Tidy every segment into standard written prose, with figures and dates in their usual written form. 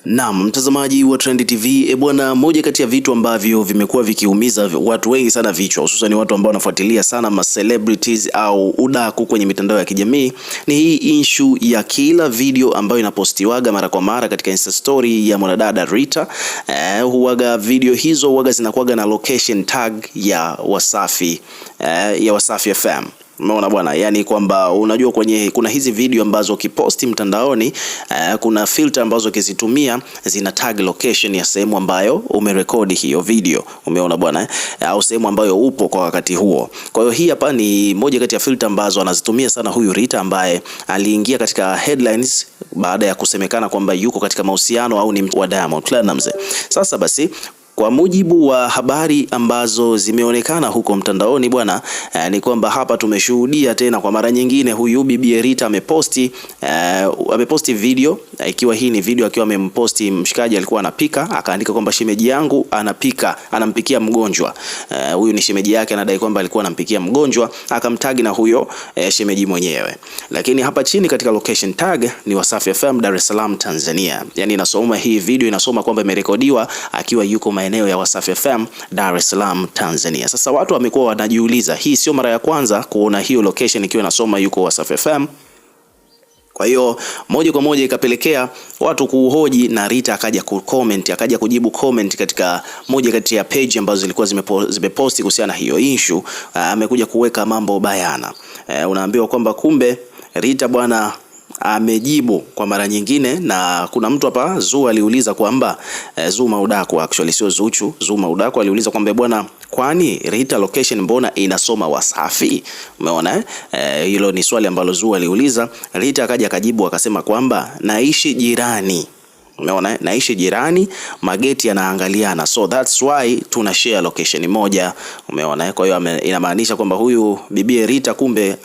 Naam, mtazamaji wa Trend TV, bwana, moja kati ya vitu ambavyo vimekuwa vikiumiza watu wengi sana vichwa, hususan watu ambao wanafuatilia sana ma celebrities au udaku kwenye mitandao ya kijamii, ni hii issue ya kila video ambayo inapostiwaga mara kwa mara katika Insta story ya mwanadada Rita. Huaga video hizo huaga zinakuwaga na location tag ya Wasafi, ya Wasafi FM. Umeona bwana, yani kwamba unajua kuna hizi video ambazo ukiposti mtandaoni, kuna filter ambazo ukizitumia zina tag location ya sehemu ambayo umerekodi hiyo video. Umeona bwana, au sehemu ambayo upo kwa wakati huo. Kwa hiyo hii hapa ni moja kati ya filter ambazo anazitumia sana huyu Rita, ambaye aliingia katika headlines baada ya kusemekana kwamba yuko katika mahusiano au ni wa Diamond Platnumz. Sasa basi, kwa mujibu wa habari ambazo zimeonekana huko mtandaoni bwana, ni kwamba hapa tumeshuhudia tena kwa mara nyingine huyu bibi Rita ameposti video, ikiwa hii ni video akiwa amemposti mshikaji alikuwa anapika, akaandika kwamba shemeji yangu anampikia mgonjwa. Huyu ni shemeji yake, anadai kwamba alikuwa anampikia mgonjwa, akamtagi na huyo shemeji mwenyewe. Lakini hapa chini katika location tag ni Wasafi FM Dar es Salaam Tanzania. Yani inasoma hii video inasoma kwamba imerekodiwa akiwa yuko maeneo ya Wasafi FM Dar es Salaam Tanzania. Sasa watu wamekuwa wanajiuliza, hii sio mara ya kwanza kuona hiyo location ikiwa inasoma yuko Wasafi FM. Kwa hiyo moja kwa moja ikapelekea watu kuhoji, na Rita akaja kujibu comment katika moja kati ya page ambazo zilikuwa zimeposti kuhusiana na hiyo issue. Amekuja kuweka mambo bayana. Unaambiwa kwamba kumbe Rita bwana amejibu kwa mara nyingine, na kuna mtu hapa Zuu aliuliza kwamba Zuma Udaku, actually sio Zuchu, Zuma Udaku aliuliza kwamba bwana, kwani Rita location mbona inasoma Wasafi? Umeona hilo ni swali ambalo Zuu aliuliza. Rita akaja akajibu akasema kwamba naishi jirani. Umeona, naishi jirani, mageti yanaangaliana, so that's why tuna share location moja. Umeona, kwa hiyo inamaanisha kwamba huyu bibi Rita kumbe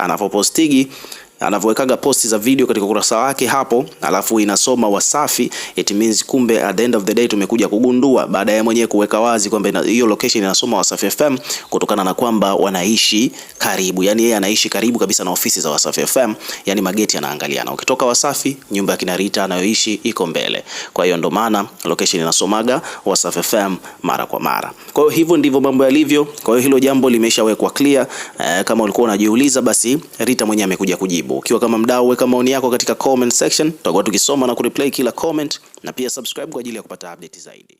anavowekaga posti za video katika ukurasa wake hapo, alafu inasoma Wasafi, it means kumbe at the end of the day tumekuja kugundua baada ya mwenyewe kuweka wazi kwamba hiyo location inasoma Wasafi FM kutokana na kwamba wanaishi karibu. Yani yeye anaishi karibu kabisa na ofisi za Wasafi FM, yani mageti yanaangaliana. Ukitoka Wasafi, nyumba ya kina Rita anayoishi iko mbele. Kwa hiyo ndo maana location inasomaga Wasafi FM mara kwa mara. Kwa hiyo hivyo ndivyo mambo yalivyo. Kwa hiyo hilo jambo limeshawekwa clear. Kama ulikuwa unajiuliza, basi Rita mwenyewe amekuja kujibu. Ukiwa kama mdau, weka maoni yako katika comment section, tutakuwa tukisoma na kureplay kila comment, na pia subscribe kwa ajili ya kupata update zaidi.